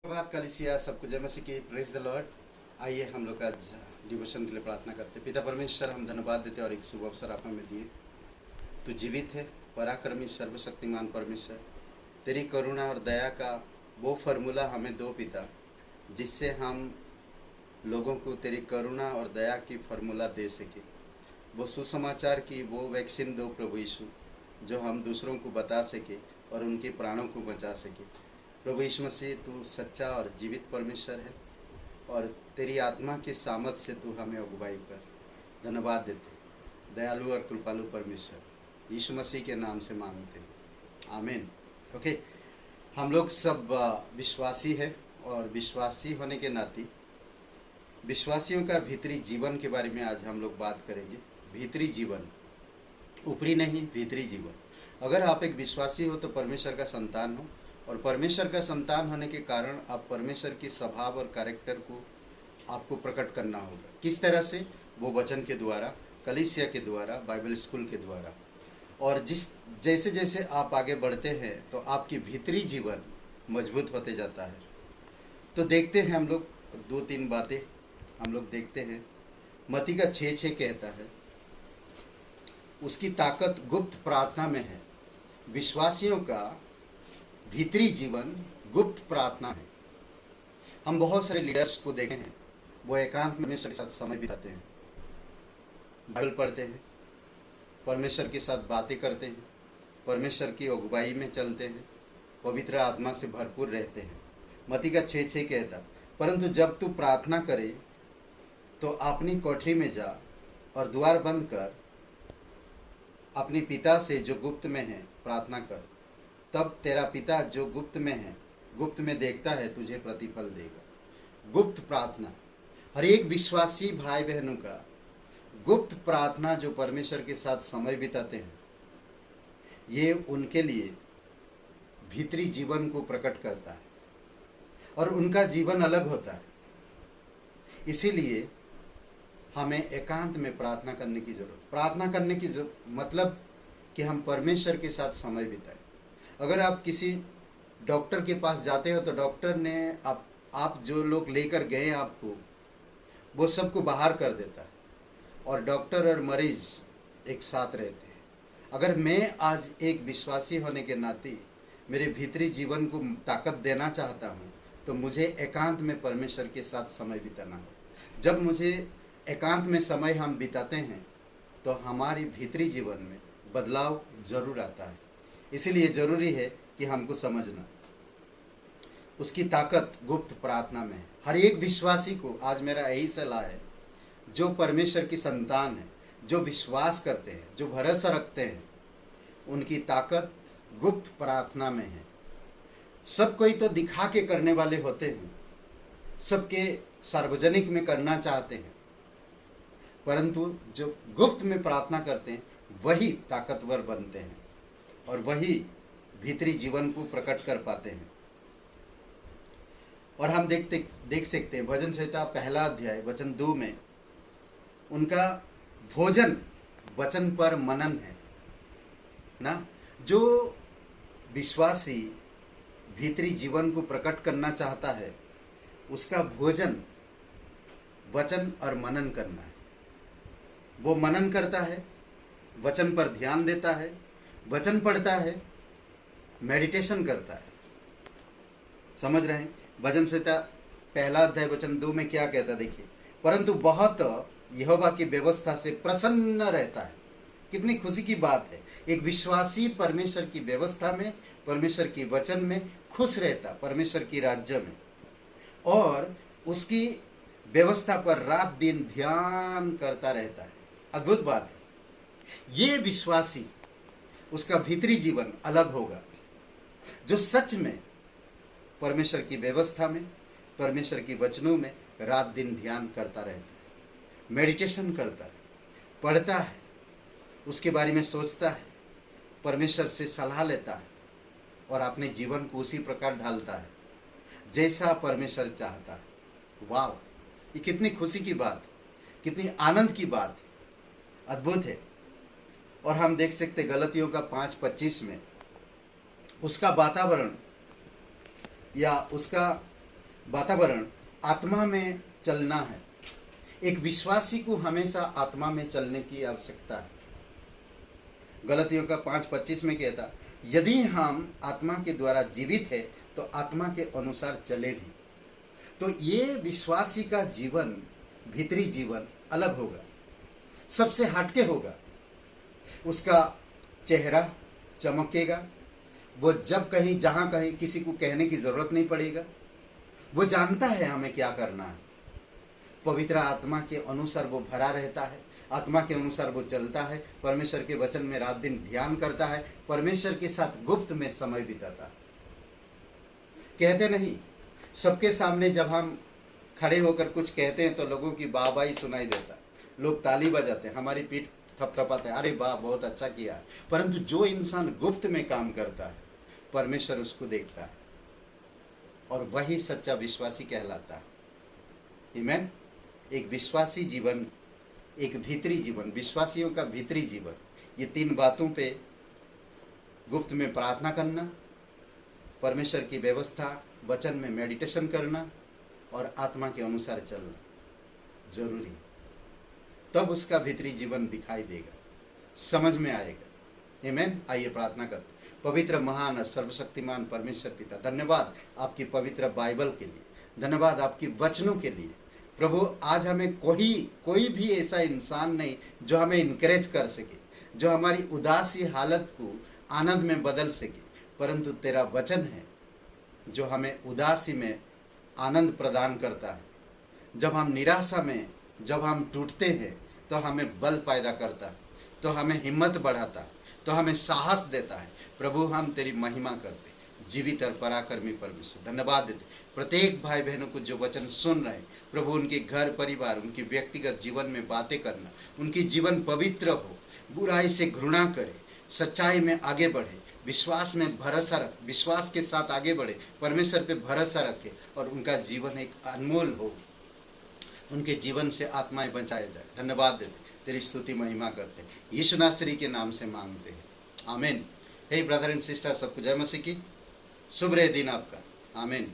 बात कलिसिया सबको जय मसीह की प्रेज द लॉर्ड। आइए हम लोग आज डिवोशन के लिए प्रार्थना करते। पिता परमेश्वर, हम धन्यवाद देते और एक शुभ अवसर आप हमें दिए। तू जीवित है, पराक्रमी सर्वशक्तिमान परमेश्वर। तेरी करुणा और दया का वो फार्मूला हमें दो पिता, जिससे हम लोगों को तेरी करुणा और दया की फार्मूला दे सके। वो सुसमाचार की वो वैक्सीन दो प्रभु यीशु, जो हम दूसरों को बता सके और उनके प्राणों को बचा सके। प्रभु यीशु मसीह, तू सच्चा और जीवित परमेश्वर है और तेरी आत्मा के सामर्थ से तू हमें अगुवाई कर। धन्यवाद देते दयालु और कृपालु परमेश्वर, यीशु मसीह के नाम से मांगते, आमीन। ओके, हम लोग सब विश्वासी है और विश्वासी होने के नाते विश्वासियों का भीतरी जीवन के बारे में आज हम लोग बात करेंगे। भीतरी जीवन, ऊपरी नहीं, भीतरी जीवन। अगर आप एक विश्वासी हो तो परमेश्वर का संतान हो, और परमेश्वर का संतान होने के कारण आप परमेश्वर की स्वभाव और कैरेक्टर को आपको प्रकट करना होगा। किस तरह से? वो वचन के द्वारा, कलीसिया के द्वारा, बाइबल स्कूल के द्वारा। और जैसे जैसे आप आगे बढ़ते हैं तो आपकी भीतरी जीवन मजबूत होते जाता है। तो देखते हैं हम लोग दो तीन बातें हम लोग देखते हैं। मत्ती का 6:6 कहता है, उसकी ताकत गुप्त प्रार्थना में है। विश्वासियों का भीतरी जीवन गुप्त प्रार्थना है। हम बहुत सारे लीडर्स को देखे हैं, वो एकांत में परमेश्वर के साथ समय बिताते हैं, बाइबल पढ़ते हैं, परमेश्वर के साथ बातें करते हैं, परमेश्वर की अगुवाई में चलते हैं, पवित्र आत्मा से भरपूर रहते हैं। मत्ती का 6:6 कहता, परंतु जब तू प्रार्थना करे तो अपनी कोठरी में जा और द्वार बंद कर अपने पिता से जो गुप्त में है प्रार्थना कर, तब तेरा पिता जो गुप्त में है, गुप्त में देखता है, तुझे प्रतिफल देगा। गुप्त प्रार्थना, हर एक विश्वासी भाई बहनों का गुप्त प्रार्थना जो परमेश्वर के साथ समय बिताते हैं, ये उनके लिए भीतरी जीवन को प्रकट करता है और उनका जीवन अलग होता है। इसीलिए हमें एकांत में प्रार्थना करने की जरूरत। प्रार्थना करने की मतलब कि हम परमेश्वर के साथ समय बिताएं। अगर आप किसी डॉक्टर के पास जाते हो तो डॉक्टर ने आप जो लोग लेकर गए आपको, वो सबको बाहर कर देता है और डॉक्टर और मरीज एक साथ रहते हैं। अगर मैं आज एक विश्वासी होने के नाते मेरे भीतरी जीवन को ताकत देना चाहता हूँ तो मुझे एकांत में परमेश्वर के साथ समय बिताना है। जब मुझे एकांत में समय हम बिताते हैं तो हमारी भीतरी जीवन में बदलाव जरूर आता है। इसीलिए जरूरी है कि हमको समझना उसकी ताकत गुप्त प्रार्थना में है। हर एक विश्वासी को आज मेरा यही सलाह है, जो परमेश्वर की संतान है, जो विश्वास करते हैं, जो भरोसा रखते हैं, उनकी ताकत गुप्त प्रार्थना में है। सब कोई तो दिखा के करने वाले होते हैं, सबके सार्वजनिक में करना चाहते हैं, परंतु जो गुप्त में प्रार्थना करते हैं वही ताकतवर बनते हैं और वही भीतरी जीवन को प्रकट कर पाते हैं। और हम देख सकते हैं भजन संहिता 1 अध्याय वचन 2 में उनका भोजन वचन पर मनन है ना। जो विश्वासी भीतरी जीवन को प्रकट करना चाहता है, उसका भोजन वचन और मनन करना है। वो मनन करता है, वचन पर ध्यान देता है, वचन पढ़ता है, मेडिटेशन करता है। समझ रहे हैं? भजन संहिता 1 अध्याय वचन 2 में क्या कहता, देखिए, परंतु बहुत यहोवा की व्यवस्था से प्रसन्न रहता है। कितनी खुशी की बात है। एक विश्वासी परमेश्वर की व्यवस्था में, परमेश्वर की वचन में खुश रहता, परमेश्वर की राज्य में, और उसकी व्यवस्था पर रात दिन ध्यान करता रहता है। अद्भुत बात है। ये विश्वासी, उसका भीतरी जीवन अलग होगा, जो सच में परमेश्वर की व्यवस्था में, परमेश्वर की वचनों में रात दिन ध्यान करता रहता है, मेडिटेशन करता है, पढ़ता है, उसके बारे में सोचता है, परमेश्वर से सलाह लेता है और अपने जीवन को उसी प्रकार ढालता है जैसा परमेश्वर चाहता है। वाह, ये कितनी खुशी की बात, कितनी आनंद की बात, अद्भुत है। और हम देख सकते गलतियों का 5:25 में उसका वातावरण या उसका वातावरण आत्मा में चलना है। एक विश्वासी को हमेशा आत्मा में चलने की आवश्यकता है। गलतियों का 5:25 में कहता, यदि हम आत्मा के द्वारा जीवित है तो आत्मा के अनुसार चले भी। तो ये विश्वासी का जीवन, भीतरी जीवन अलग होगा, सबसे हटके होगा। उसका चेहरा चमकेगा। वो जब कहीं जहाँ कहीं किसी को कहने की ज़रूरत नहीं पड़ेगा। वो जानता है हमें क्या करना है। पवित्र आत्मा के अनुसार वो भरा रहता है। आत्मा के अनुसार वो चलता है। परमेश्वर के वचन में रात दिन ध्यान करता है। परमेश्वर के साथ गुप्त में समय बिताता है। कहते नहीं, सबके सामने जब हम खड़े होकर कुछ कहते हैं तो लोगों की वाहवाही सुनाई देता, लोग ताली बजाते हैं, हमारी पीठ थपथपाते हैं, अरे वाह बहुत अच्छा किया। परंतु जो इंसान गुप्त में काम करता है, परमेश्वर उसको देखता है और वही सच्चा विश्वासी कहलाता है। आमीन। एक विश्वासी जीवन, एक भीतरी जीवन, विश्वासियों का भीतरी जीवन, ये 3 बातों पे गुप्त में प्रार्थना करना, परमेश्वर की व्यवस्था वचन में मेडिटेशन करना और आत्मा के अनुसार चलना जरूरी है। तब उसका भीतरी जीवन दिखाई देगा, समझ में आएगा। आमीन। आइए प्रार्थना करते। पवित्र महान और सर्वशक्तिमान परमेश्वर पिता, धन्यवाद आपकी पवित्र बाइबल के लिए, धन्यवाद आपकी वचनों के लिए। प्रभु, आज हमें कोई भी ऐसा इंसान नहीं जो हमें इनकरेज कर सके, जो हमारी उदासी हालत को आनंद में बदल सके, परंतु तेरा वचन है जो हमें उदासी में आनंद प्रदान करता है। जब हम निराशा में, जब हम टूटते हैं तो हमें बल पैदा करता है, तो हमें हिम्मत बढ़ाता है, तो हमें साहस देता है। प्रभु, हम तेरी महिमा करते, जीवित और पराक्रमी परमेश्वर, धन्यवाद देते प्रत्येक भाई बहनों को जो वचन सुन रहे हैं। प्रभु, उनके घर परिवार, उनकी व्यक्तिगत जीवन में बातें करना, उनकी जीवन पवित्र हो, बुराई से घृणा करे, सच्चाई में आगे बढ़े, विश्वास में भरोसा रख, विश्वास के साथ आगे बढ़े, परमेश्वर पे भरोसा रखे और उनका जीवन एक अनमोल हो, उनके जीवन से आत्माएं बचाए जाए। धन्यवाद देते, तेरी स्तुति महिमा करते, यीशु नासरी के नाम से मांगते हैं, आमीन। हे ब्रदर एंड सिस्टर, सबको जय मसीह की। शुभ रहे दिन आपका। आमीन।